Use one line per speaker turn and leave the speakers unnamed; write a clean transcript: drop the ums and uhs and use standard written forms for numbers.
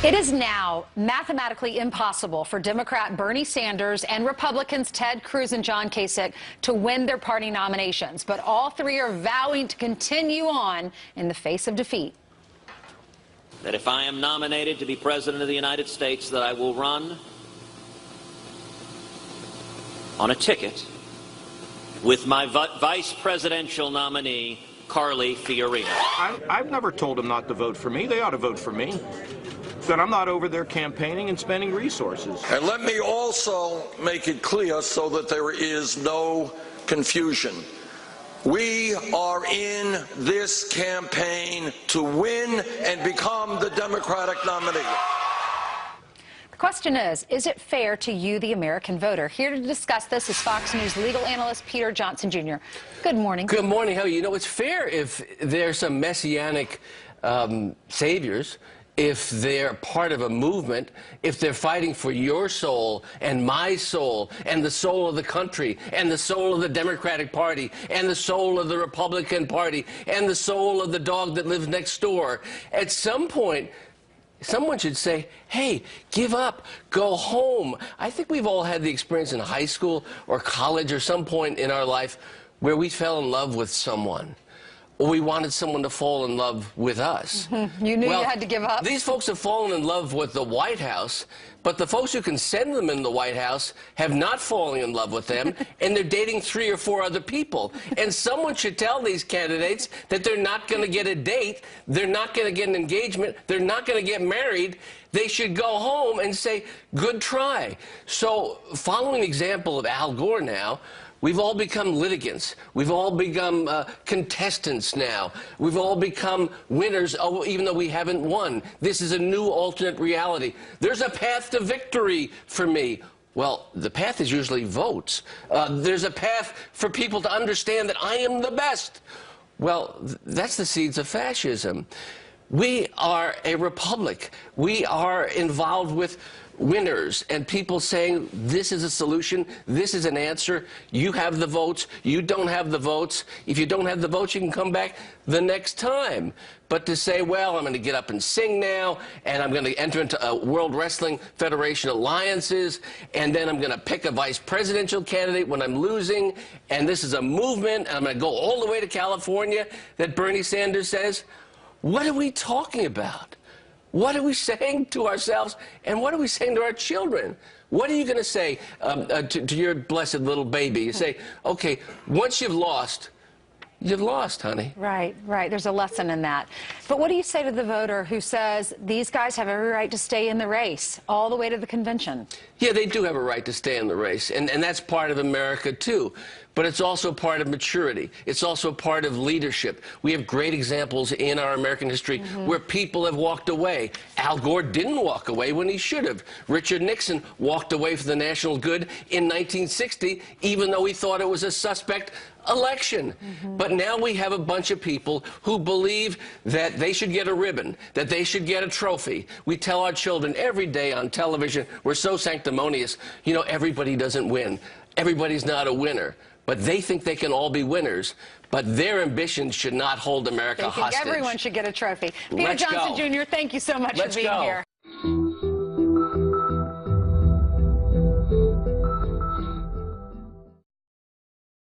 It is now mathematically impossible for Democrat Bernie Sanders and Republicans Ted Cruz and John Kasich to win their party nominations, but all three are vowing to continue on in the face of defeat.
That if I am nominated to be President of the United States, that I will run on a ticket with my vice presidential nominee, Carly Fiorina.
I've never told them not to vote for me. They ought to vote for me. That I'm not over there campaigning and spending resources.
And let me also make it clear so that there is no confusion. We are in this campaign to win and become the Democratic nominee.
The question is it fair to you, the American voter? Here to discuss this is Fox News legal analyst Peter Johnson, Jr. Good morning.
Good morning. How are you? You know, it's fair if there's some messianic saviors, if they're part of a movement, if they're fighting for your soul and my soul and the soul of the country and the soul of the Democratic Party and the soul of the Republican Party and the soul of the dog that lives next door. At some point, someone should say, hey, give up, go home. I think we've all had the experience in high school or college or some point in our life where we fell in love with someone. Or we wanted someone to fall in love with us.
You knew you had to give up?
These folks have fallen in love with the White House, but the folks who can send them in the White House have not fallen in love with them, and they're dating 3 or 4 other people. And someone should tell these candidates that they're not going to get a date, they're not going to get an engagement, they're not going to get married. They should go home and say, good try. So, following the example of Al Gore now, we've all become litigants. We've all become contestants now. We've all become winners, even though we haven't won. This is a new alternate reality. There's a path to victory for me. Well, the path is usually votes. There's a path for people to understand that I am the best. Well, that's the seeds of fascism. We are a republic. We are involved with winners and people saying this is a solution, this is an answer, you have the votes, you don't have the votes. If you don't have the votes, you can come back the next time. But to say, well, I'm going to get up and sing now, and I'm going to enter into a World Wrestling Federation alliances, and then I'm going to pick a vice presidential candidate when I'm losing, and this is a movement, and I'm going to go all the way to California that Bernie Sanders says, what are we talking about? What are we saying to ourselves, and what are we saying to our children? What are you going to say to your blessed little baby? You say, okay, once you've lost, honey.
Right, right. There's a lesson in that. But what do you say to the voter who says these guys have every right to stay in the race all the way to the convention?
Yeah, they do have a right to stay in the race, and that's part of America, too. But it's also part of maturity. It's also part of leadership. We have great examples in our American history where people have walked away. Al Gore didn't walk away when he should have. Richard Nixon walked away for the national good in 1960, even though he thought it was a suspect election. But now we have a bunch of people who believe that they should get a ribbon, that they should get a trophy. We tell our children every day on television, we're so sanctimonious, you know, everybody doesn't win. Everybody's not a winner. But they think they can all be winners, but their ambitions should not hold America hostage.
Everyone should get a trophy. Peter Johnson, Jr., thank you so much for being here.